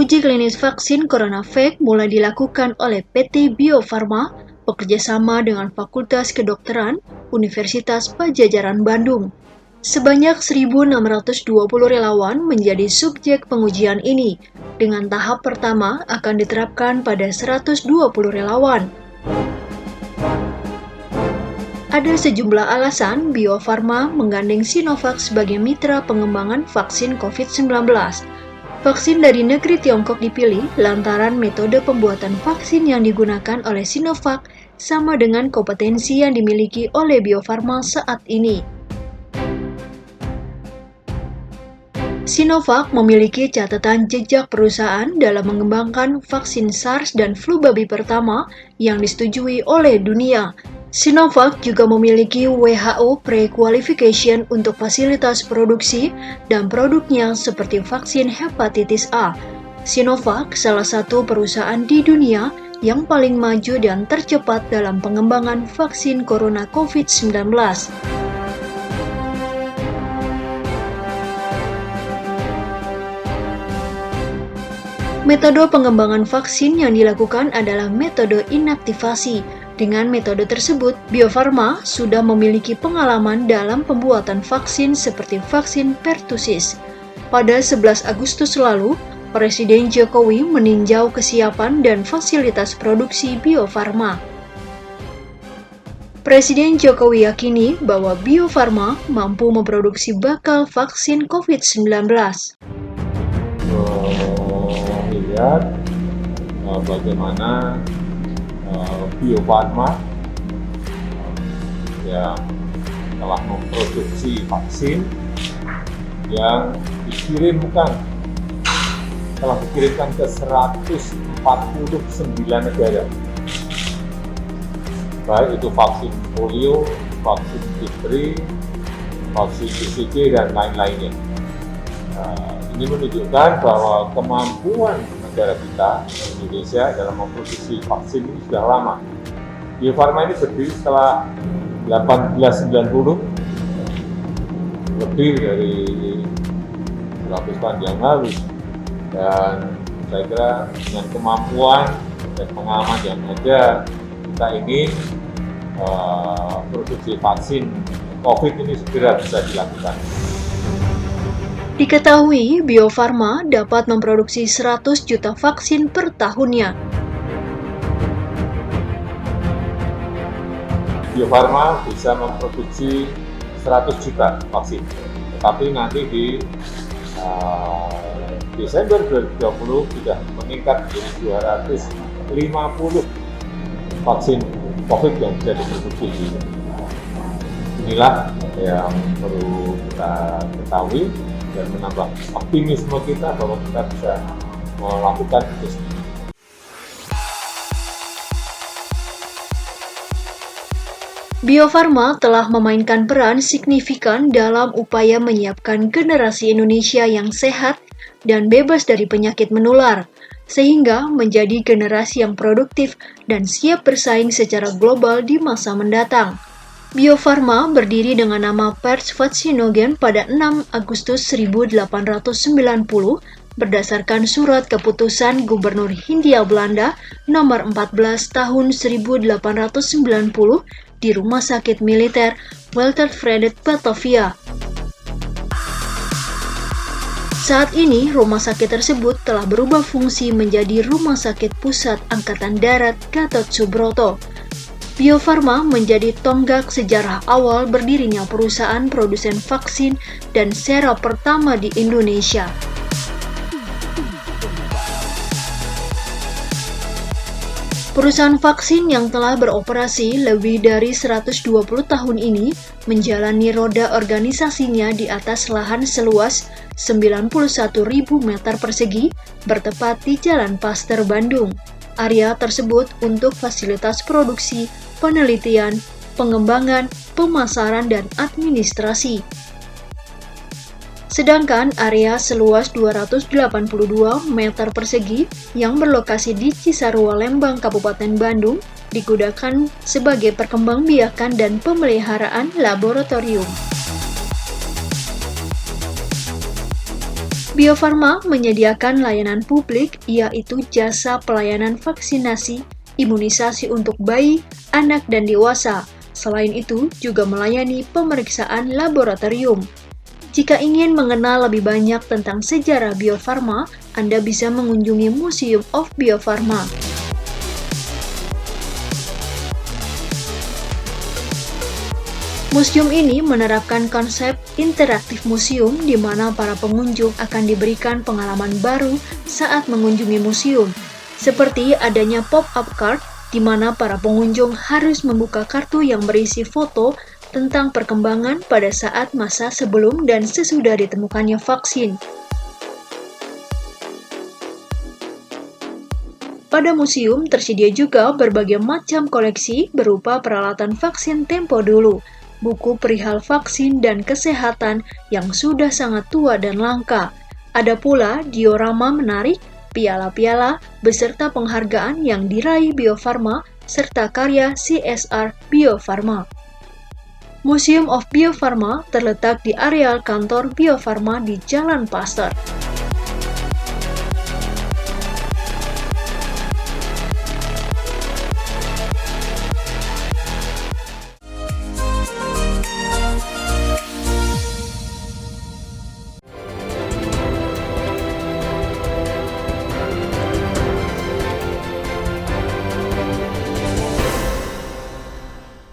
Uji klinis vaksin CoronaVac mulai dilakukan oleh PT Bio Farma bekerjasama dengan Fakultas Kedokteran Universitas Padjadjaran Bandung. Sebanyak 1.620 relawan menjadi subjek pengujian ini. Dengan tahap pertama akan diterapkan pada 120 relawan. Ada sejumlah alasan Bio Farma menggandeng Sinovac sebagai mitra pengembangan vaksin COVID-19. Vaksin dari negeri Tiongkok dipilih lantaran metode pembuatan vaksin yang digunakan oleh Sinovac sama dengan kompetensi yang dimiliki oleh Bio Farma saat ini. Sinovac memiliki catatan jejak perusahaan dalam mengembangkan vaksin SARS dan flu babi pertama yang disetujui oleh dunia. Sinovac juga memiliki WHO Pre-Qualification untuk fasilitas produksi dan produknya seperti vaksin hepatitis A. Sinovac salah satu perusahaan di dunia yang paling maju dan tercepat dalam pengembangan vaksin corona COVID-19. Metode pengembangan vaksin yang dilakukan adalah metode inaktivasi. Dengan metode tersebut, Bio Farma sudah memiliki pengalaman dalam pembuatan vaksin seperti vaksin pertussis. Pada 11 Agustus lalu, Presiden Jokowi meninjau kesiapan dan fasilitas produksi Bio Farma. Presiden Jokowi yakini bahwa Bio Farma mampu memproduksi bakal vaksin COVID-19. Lihat bagaimana Bio Farma yang telah memproduksi vaksin yang telah dikirimkan ke 149 negara, baik itu vaksin polio, vaksin difteri, vaksin BCG dan lain-lainnya. Ini menunjukkan bahwa kemampuan negara kita, Indonesia, dalam memproduksi vaksin ini sudah lama. Bio Farma ini berdiri setelah 1890, lebih dari 100 tahun yang lalu. Dan saya kira dengan kemampuan dan pengalaman yang ada, kita ingin produksi vaksin COVID ini segera bisa dilakukan. Diketahui Bio Farma dapat memproduksi 100 juta vaksin per tahunnya. Bio Farma bisa memproduksi 100 juta vaksin, tetapi nanti di Desember 2020 sudah meningkat menjadi 250 vaksin COVID yang bisa diproduksi. Inilah yang perlu kita ketahui dan menambah optimisme kita bahwa kita bisa melakukan itu. Bio Farma telah memainkan peran signifikan dalam upaya menyiapkan generasi Indonesia yang sehat dan bebas dari penyakit menular, sehingga menjadi generasi yang produktif dan siap bersaing secara global di masa mendatang. Bio Farma berdiri dengan nama Pers Vaccinogen pada 6 Agustus 1890 berdasarkan surat keputusan Gubernur Hindia Belanda nomor 14 tahun 1890 di Rumah Sakit Militer Walter-Frederik Batavia. Saat ini, rumah sakit tersebut telah berubah fungsi menjadi Rumah Sakit Pusat Angkatan Darat Gatot Subroto. Bio Farma menjadi tonggak sejarah awal berdirinya perusahaan produsen vaksin dan sera pertama di Indonesia. Perusahaan vaksin yang telah beroperasi lebih dari 120 tahun ini menjalani roda organisasinya di atas lahan seluas 91.000 meter persegi bertepat di Jalan Paster, Bandung. Area tersebut untuk fasilitas produksi, penelitian, pengembangan, pemasaran, dan administrasi. Sedangkan area seluas 282 meter persegi yang berlokasi di Cisarua, Lembang, Kabupaten Bandung digunakan sebagai perkembangbiakan dan pemeliharaan laboratorium. Bio Farma menyediakan layanan publik, yaitu jasa pelayanan vaksinasi, imunisasi untuk bayi, anak, dan dewasa. Selain itu, juga melayani pemeriksaan laboratorium. Jika ingin mengenal lebih banyak tentang sejarah Bio Farma, Anda bisa mengunjungi Museum of Bio Farma. Museum ini menerapkan konsep interaktif museum di mana para pengunjung akan diberikan pengalaman baru saat mengunjungi museum, seperti adanya pop-up card di mana para pengunjung harus membuka kartu yang berisi foto tentang perkembangan pada saat masa sebelum dan sesudah ditemukannya vaksin. Pada museum tersedia juga berbagai macam koleksi berupa peralatan vaksin tempo dulu, buku perihal vaksin dan kesehatan yang sudah sangat tua dan langka. Ada pula diorama menarik, piala-piala, beserta penghargaan yang diraih Bio Farma, serta karya CSR Bio Farma. Museum of Bio Farma terletak di areal kantor Bio Farma di Jalan Pasteur.